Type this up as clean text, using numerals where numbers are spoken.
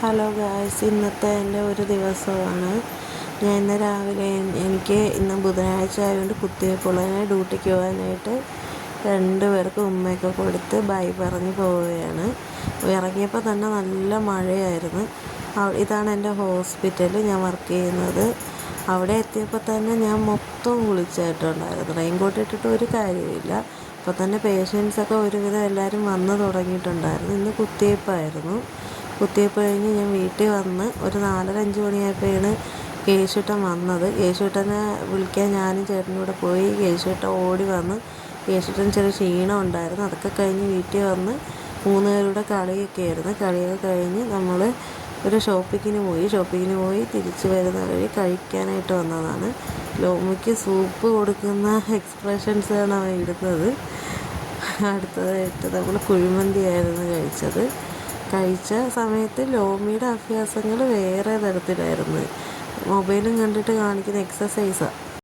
Hello guys, ഇന്നത്തെ എൻ്റെ ഒരു ദിവസമാണ്. ഞാൻ ഇന്ന് രാവിലെ എനിക്ക് ഇന്ന് ബുധനാഴ്ച ആയതുകൊണ്ട് കുത്തിവെപ്പുള്ളതിനെ ഡ്യൂട്ടിക്ക് പോകാനായിട്ട് രണ്ടുപേർക്ക് ഉമ്മയൊക്കെ കൊടുത്ത് ബൈ പറഞ്ഞ് പോവുകയാണ്. ഇറങ്ങിയപ്പോൾ തന്നെ നല്ല മഴയായിരുന്നു. ഇതാണ് എൻ്റെ ഹോസ്പിറ്റൽ, ഞാൻ വർക്ക് ചെയ്യുന്നത്. അവിടെ എത്തിയപ്പോൾ തന്നെ ഞാൻ മൊത്തം കുളിച്ചായിട്ടുണ്ടായിരുന്നു. റെയിൻകോട്ട് ഇട്ടിട്ട് ഒരു കാര്യമില്ല. അപ്പോൾ തന്നെ പേഷ്യൻസൊക്കെ ഒരുവിധം എല്ലാവരും വന്ന് തുടങ്ങിയിട്ടുണ്ടായിരുന്നു. ഇന്ന് കുത്തിവെപ്പായിരുന്നു. കുത്തിവെപ്പ് കഴിഞ്ഞ് ഞാൻ വീട്ടിൽ വന്ന് ഒരു 4-5 മണിയായപ്പോഴാണ് കേശുട്ടൻ വന്നത്. കേശുട്ടനെ വിളിക്കാൻ ഞാനും ചേട്ടനും കൂടെ പോയി. കേശുട്ടൻ ഓടി വന്ന്. കേശുട്ടൻ ചെറിയ ക്ഷീണം ഉണ്ടായിരുന്നു. അതൊക്കെ കഴിഞ്ഞ് വീട്ടിൽ വന്ന് 3 പേരുടെ കളിയൊക്കെ ആയിരുന്നു. കളിയൊക്കെ കഴിഞ്ഞ് നമ്മൾ ഒരു ഷോപ്പിങ്ങിന് പോയി തിരിച്ച് വരുന്ന വഴി കഴിക്കാനായിട്ട് വന്നതാണ്. ലോമിക്ക് സൂപ്പ് കൊടുക്കുന്ന എക്സ്പ്രഷൻസാണ് അവൻ ഇടുന്നത്. അടുത്തതായിട്ട് നമ്മൾ കുഴിമന്തിയായിരുന്നു കഴിച്ചത്. കഴിച്ച സമയത്ത് ലോമിയുടെ അഭ്യാസങ്ങൾ വേറെ തരത്തിലായിരുന്നു. മൊബൈലും കണ്ടിട്ട് കാണിക്കുന്ന എക്സസൈസാണ്.